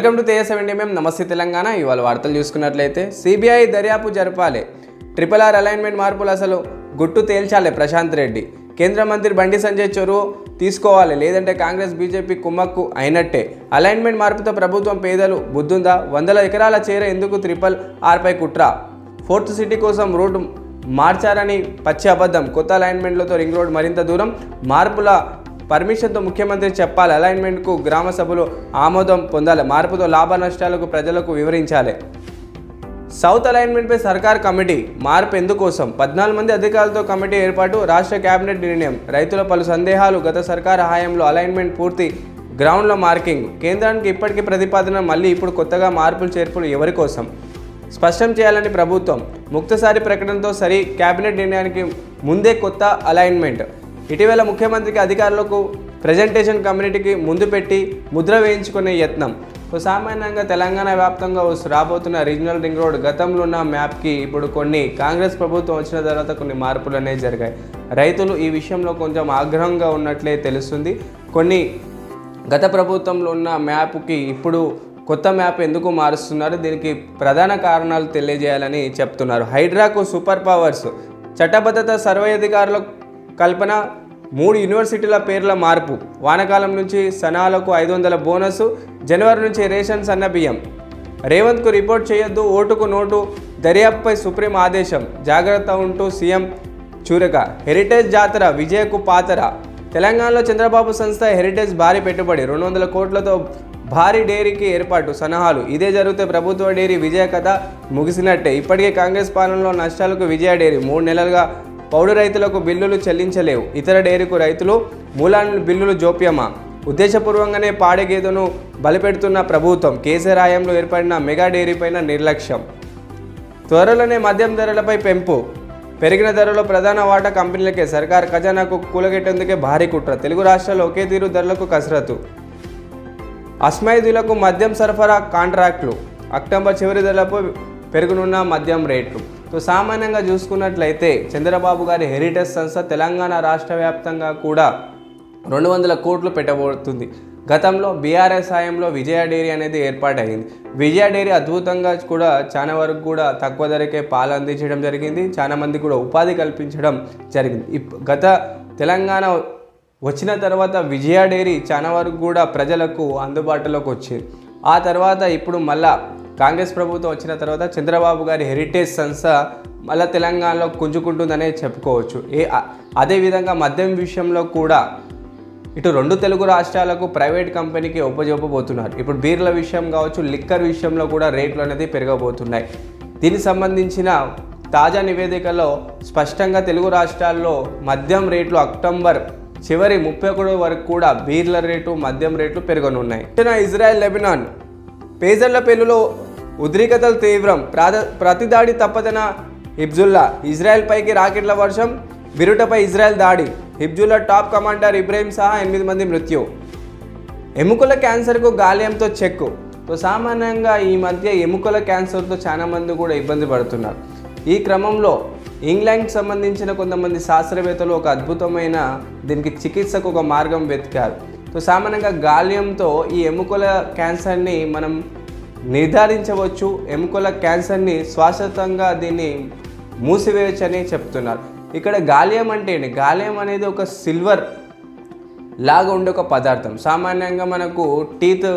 Welcome to తేజ7 నమస్తే తెలంగాణ. ఇవాళ వార్తలు చూసుకున్నట్లయితే సిబిఐ దర్యాప్తు జరపాలి, RRR అలైన్మెంట్ మార్పులు అసలు గుట్టు తేల్చాలి ప్రశాంత్ రెడ్డి. కేంద్ర మంత్రి బండి సంజయ్ చొరవ తీసుకోవాలి, లేదంటే కాంగ్రెస్ బీజేపీ కుమ్మక్కు అయినట్టే. అలైన్మెంట్ మార్పుతో ప్రభుత్వం పేదలు బుద్ధుందా? 100 ఎకరాల చేర ఎందుకు RRR పై కుట్ర? ఫోర్త్ సిటీ కోసం రూట్ మార్చారని పచ్చి అబద్ధం. కొత్త అలైన్మెంట్లతో రింగ్ రోడ్ మరింత దూరం. మార్పుల పర్మిషన్తో ముఖ్యమంత్రి చెప్పాలి. అలైన్మెంట్కు గ్రామ సభలు ఆమోదం పొందాలి. మార్పుతో లాభ నష్టాలకు ప్రజలకు వివరించాలి. సౌత్ అలైన్మెంట్పై సర్కార్ కమిటీ మార్పు ఎందుకోసం? 14 మంది అధికారులతో కమిటీ ఏర్పాటు. రాష్ట్ర కేబినెట్ నిర్ణయం. రైతుల పలు సందేహాలు. గత సర్కార్ హయాంలో అలైన్మెంట్ పూర్తి, గ్రౌండ్లో మార్కింగ్. కేంద్రానికి ఇప్పటికీ ప్రతిపాదన, మళ్ళీ ఇప్పుడు కొత్తగా మార్పులు చేర్పులు ఎవరి కోసం? స్పష్టం చేయాలని ప్రభుత్వం. ముక్తసారి ప్రకటనతో సరి, కేబినెట్ నిర్ణయానికి ముందే కొత్త అలైన్మెంట్. ఇటీవల ముఖ్యమంత్రికి అధికారులకు ప్రజెంటేషన్ కమ్యూనిటీకి ముందు పెట్టి ముద్ర వేయించుకునే యత్నం. సామాన్యంగా తెలంగాణ వ్యాప్తంగా రాబోతున్న రీజనల్ రింగ్ రోడ్ గతంలో ఉన్న మ్యాప్కి ఇప్పుడు కొన్ని కాంగ్రెస్ ప్రభుత్వం వచ్చిన తర్వాత కొన్ని మార్పులు అనేవి జరిగాయి. రైతులు ఈ విషయంలో కొంచెం ఆగ్రహంగా ఉన్నట్లే తెలుస్తుంది. కొన్ని గత ప్రభుత్వంలో ఉన్న మ్యాప్కి ఇప్పుడు కొత్త మ్యాప్ ఎందుకు మారుస్తున్నారు? దీనికి ప్రధాన కారణాలు తెలియజేయాలని చెప్తున్నారు. హైడ్రాకు సూపర్ పవర్స్. చట్టబద్ధత, సర్వే అధికారుల కల్పన. 3 యూనివర్సిటీల పేర్ల మార్పు. వానాకాలం నుంచి సనాలకు 500 బోనస్. జనవరి నుంచి రేషన్ సన్న బియ్యం. రేవంత్కు రిపోర్ట్ చేయొద్దు, ఓటుకు నోటు దర్యాప్తుపై సుప్రీం ఆదేశం. జాగ్రత్త ఉంటూ సీఎం చూరక. హెరిటేజ్ జాతర విజయకు పాతర. తెలంగాణలో చంద్రబాబు సంస్థ హెరిటేజ్ భారీ పెట్టుబడి. 200 కోట్లతో భారీ డైరీకి ఏర్పాటు. సన్నాహాలు. ఇదే జరిగితే ప్రభుత్వ డైరీ విజయ కథ ముగిసినట్టే. ఇప్పటికే కాంగ్రెస్ పాలనలో నష్టాలకు విజయ డైరీ. 3 నెలలుగా పౌడు రైతులకు బిల్లులు చెల్లించలేవు. ఇతర డైరీకు రైతులు మూలాలను బిల్లులు జోప్యమా? ఉద్దేశపూర్వకంగానే పాడి గేదెను బలిపెడుతున్న ప్రభుత్వం. కేసీఆర్ హయాంలో ఏర్పడిన మెగా డైరీపైన నిర్లక్ష్యం. త్వరలోనే మద్యం ధరలపై పెంపు. పెరిగిన ధరలో ప్రధాన వాటా కంపెనీలకే. సర్కార్ ఖజానాకు కూలగెట్టేందుకే భారీ కుట్ర. తెలుగు రాష్ట్రాల్లో ఒకే తీరు ధరలకు కసరత్తు. అస్మైదులకు మద్యం సరఫరా కాంట్రాక్టులు. అక్టోబర్ చివరి ధరలపై పెరుగునున్న మద్యం రేట్లు. సామాన్యంగా చూసుకున్నట్లయితే చంద్రబాబు గారి హెరిటేజ్ సంస్థ తెలంగాణ రాష్ట్ర వ్యాప్తంగా కూడా 200 కోట్లు పెట్టబోతుంది. గతంలో బీఆర్ఎస్ హయాంలో విజయ డైరీ అనేది ఏర్పాటైంది. విజయ డైరీ అద్భుతంగా కూడా చాలా వరకు కూడా తక్కువ ధరకే పాలు అందించడం జరిగింది. చాలా మంది కూడా ఉపాధి కల్పించడం జరిగింది. గత తెలంగాణ వచ్చిన తర్వాత విజయ డైరీ చాలా వరకు కూడా ప్రజలకు అందుబాటులోకి వచ్చింది. ఆ తర్వాత ఇప్పుడు మళ్ళా కాంగ్రెస్ ప్రభుత్వం వచ్చిన తర్వాత చంద్రబాబు గారి హెరిటేజ్ సంస్థ మళ్ళీ తెలంగాణలో గుంజుకుంటుందనే చెప్పుకోవచ్చు. అదేవిధంగా మద్యం విషయంలో కూడా ఇటు 2 తెలుగు రాష్ట్రాలకు ప్రైవేట్ కంపెనీకి ఒప్పజెప్పబోతున్నారు. ఇప్పుడు బీర్ల విషయం కావచ్చు, లిక్కర్ విషయంలో కూడా రేట్లు అనేది పెరగబోతున్నాయి. దీనికి సంబంధించిన తాజా నివేదికలో స్పష్టంగా తెలుగు రాష్ట్రాల్లో మద్యం రేట్లు అక్టోబర్ చివరి 31 వరకు కూడా బీర్ల రేటు, మద్యం రేట్లు పెరగనున్నాయి. ఇజ్రాయెల్ లెబనాన్ పేజర్ల పెళ్లిలో ఉద్రిక్తతలు తీవ్రం. ప్రతిదాడి తప్పదన హిజ్బుల్లా. ఇజ్రాయెల్ పైకి రాకెట్ల వర్షం. బిరుటపై ఇజ్రాయెల్ దాడి. హిజ్బుల్లా టాప్ కమాండర్ ఇబ్రాహిం సహా 8 మంది మృత్యు. ఎముకల క్యాన్సర్కు గాలియంతో చెక్కు. సామాన్యంగా ఈ మధ్య ఎముకల క్యాన్సర్తో చాలా మంది కూడా ఇబ్బంది పడుతున్నారు. ఈ క్రమంలో ఇంగ్లాండ్కి సంబంధించిన కొంతమంది శాస్త్రవేత్తలు ఒక అద్భుతమైన దీనికి చికిత్సకు ఒక మార్గం వెతికారు. సామాన్యంగా గాలియంతో ఈ ఎముకల క్యాన్సర్ని మనం నిర్ధారించవచ్చు. ఎముకల క్యాన్సర్ని శాశ్వతంగా దీన్ని మూసివేయచ్చు అని చెప్తున్నారు. ఇక్కడ గాలియం అంటే ఏంటి? గాలియం అనేది ఒక సిల్వర్ లాగా ఉండే ఒక పదార్థం. సామాన్యంగా మనకు టీత్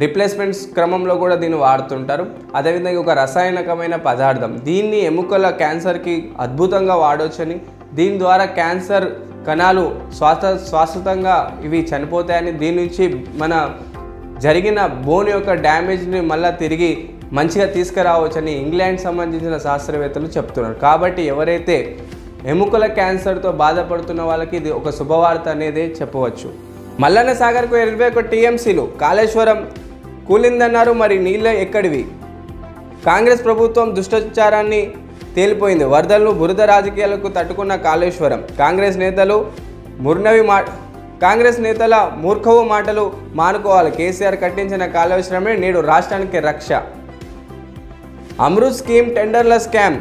రిప్లేస్మెంట్స్ క్రమంలో కూడా దీన్ని వాడుతుంటారు. అదేవిధంగా ఒక రసాయనికమైన పదార్థం. దీన్ని ఎముకల క్యాన్సర్కి అద్భుతంగా వాడవచ్చని, దీని ద్వారా క్యాన్సర్ కణాలు శాశ్వతంగా ఇవి చనిపోతాయని, దీని నుంచి మన జరిగిన బోన్ యొక్క డ్యామేజ్ని మళ్ళీ తిరిగి మంచిగా తీసుకురావచ్చని ఇంగ్లాండ్ సంబంధించిన శాస్త్రవేత్తలు చెప్తున్నారు. కాబట్టి ఎవరైతే ఎముకల క్యాన్సర్తో బాధపడుతున్న వాళ్ళకి ఇది ఒక శుభవార్త అనేది చెప్పవచ్చు. మల్లన్న సాగర్కు 21 టీఎంసీలు. కాళేశ్వరం కూలిందన్నారు, మరి నీళ్ళ ఎక్కడివి? కాంగ్రెస్ ప్రభుత్వం దుష్టచారాన్ని తేలిపోయింది. వరదలను, బురద రాజకీయాలకు తట్టుకున్న కాళేశ్వరం. కాంగ్రెస్ నేతల మూర్ఖవు మాటలు మానుకోవాలి. కేసీఆర్ కట్టించిన కాళేశ్వరమే నేడు రాష్ట్రానికి రక్ష. అమృత్ స్కీమ్ టెండర్ల స్కామ్.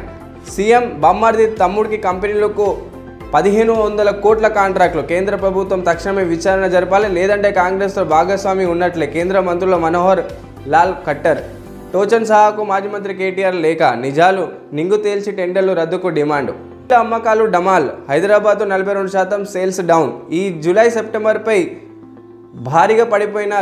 సీఎం బొమ్మర్ది తమ్ముడికి కంపెనీలకు 1500 కోట్ల కాంట్రాక్టులు. కేంద్ర ప్రభుత్వం తక్షణమే విచారణ జరపాలి, లేదంటే కాంగ్రెస్తో భాగస్వామి ఉన్నట్లే. కేంద్ర మంత్రుల మనోహర్ లాల్ ఖట్టర్. టోచన్ సహాకు మాజీ మంత్రి కేటీఆర్ లేఖ. నిజాలు నింగు తేల్చి టెండర్లు రద్దుకు డిమాండ్. అమ్మకాలు డమాల్. Hyderabad 42% sales down. ఈ జూలై సెప్టెంబర్పై భారీగా పడిపోయిన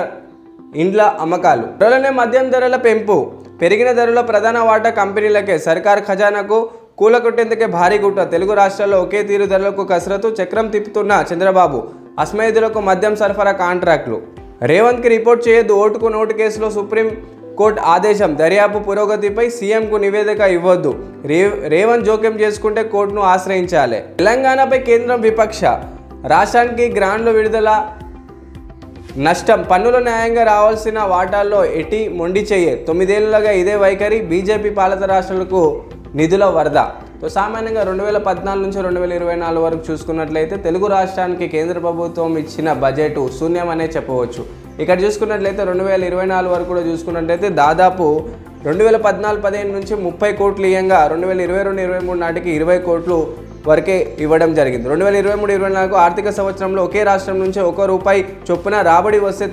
ఇండ్ల అమ్మకాలు. త్వరలోనే మద్యం ధరల పెంపు. పెరిగిన ధరలో ప్రధాన వాటా కంపెనీలకే. సర్కార్ ఖజానాకు కూలకొట్టేందుకే భారీ గుట్ట. తెలుగు రాష్ట్రాల్లో ఒకే తీరు ధరలకు కసరత్తు. చక్రం తిప్పుతున్న చంద్రబాబు. అస్మేధులకు మద్యం సరఫరా కాంట్రాక్టులు. రేవంత్కి రిపోర్ట్ చేయొద్దు. ఓటుకు నోటు కేసులో సుప్రీం కోర్టు ఆదేశం. దర్యాప్తు పురోగతిపై సీఎంకు నివేదిక ఇవ్వొద్దు. రేవంత్ జోక్యం చేసుకుంటే కోర్టును ఆశ్రయించాలి. తెలంగాణపై కేంద్రం విపక్ష. రాష్ట్రానికి గ్రాండ్లు విడుదల నష్టం. పన్నులు న్యాయంగా రావాల్సిన వాటాల్లో ఎటి మొండి చెయ్యే. 9 ఏళ్లుగా ఇదే వైఖరి. బీజేపీ పాలిత రాష్ట్రాలకు నిధుల వరద. సామాన్యంగా 2014 నుంచి 2024 వరకు చూసుకున్నట్లయితే తెలుగు రాష్ట్రానికి కేంద్ర ప్రభుత్వం ఇచ్చిన బడ్జెట్ శూన్యం అనే చెప్పవచ్చు. ఇక్కడ చూసుకున్నట్లయితే 2024 వరకు కూడా చూసుకున్నట్లయితే దాదాపు 2014-15 నుంచి 30 కోట్లు ఇయ్యంగా 2022-23 నాటికి 20 కోట్లు వరకే ఇవ్వడం జరిగింది. 2023-24 ఆర్థిక సంవత్సరంలో ఒకే రాష్ట్రం నుంచి ₹1 చొప్పున రాబడి వస్తే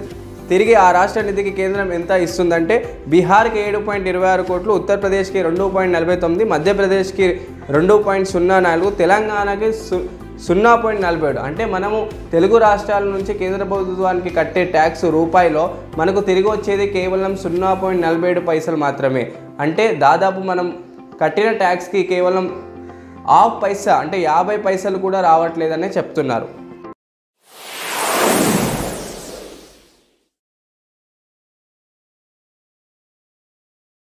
తిరిగి ఆ రాష్ట్ర నిధికి కేంద్రం ఎంత ఇస్తుందంటే బీహార్కి 7.26 కోట్లు, ఉత్తరప్రదేశ్కి 2.49, మధ్యప్రదేశ్కి 2.04, తెలంగాణకి 0.47. అంటే మనము తెలుగు రాష్ట్రాల నుంచి కేంద్ర ప్రభుత్వానికి కట్టే ట్యాక్స్ రూపాయిలో మనకు తిరిగి వచ్చేది కేవలం 0.47 మాత్రమే. అంటే దాదాపు మనం కట్టిన ట్యాక్స్కి కేవలం ½ పైసా అంటే 50 పైసలు కూడా రావట్లేదనే చెప్తున్నారు.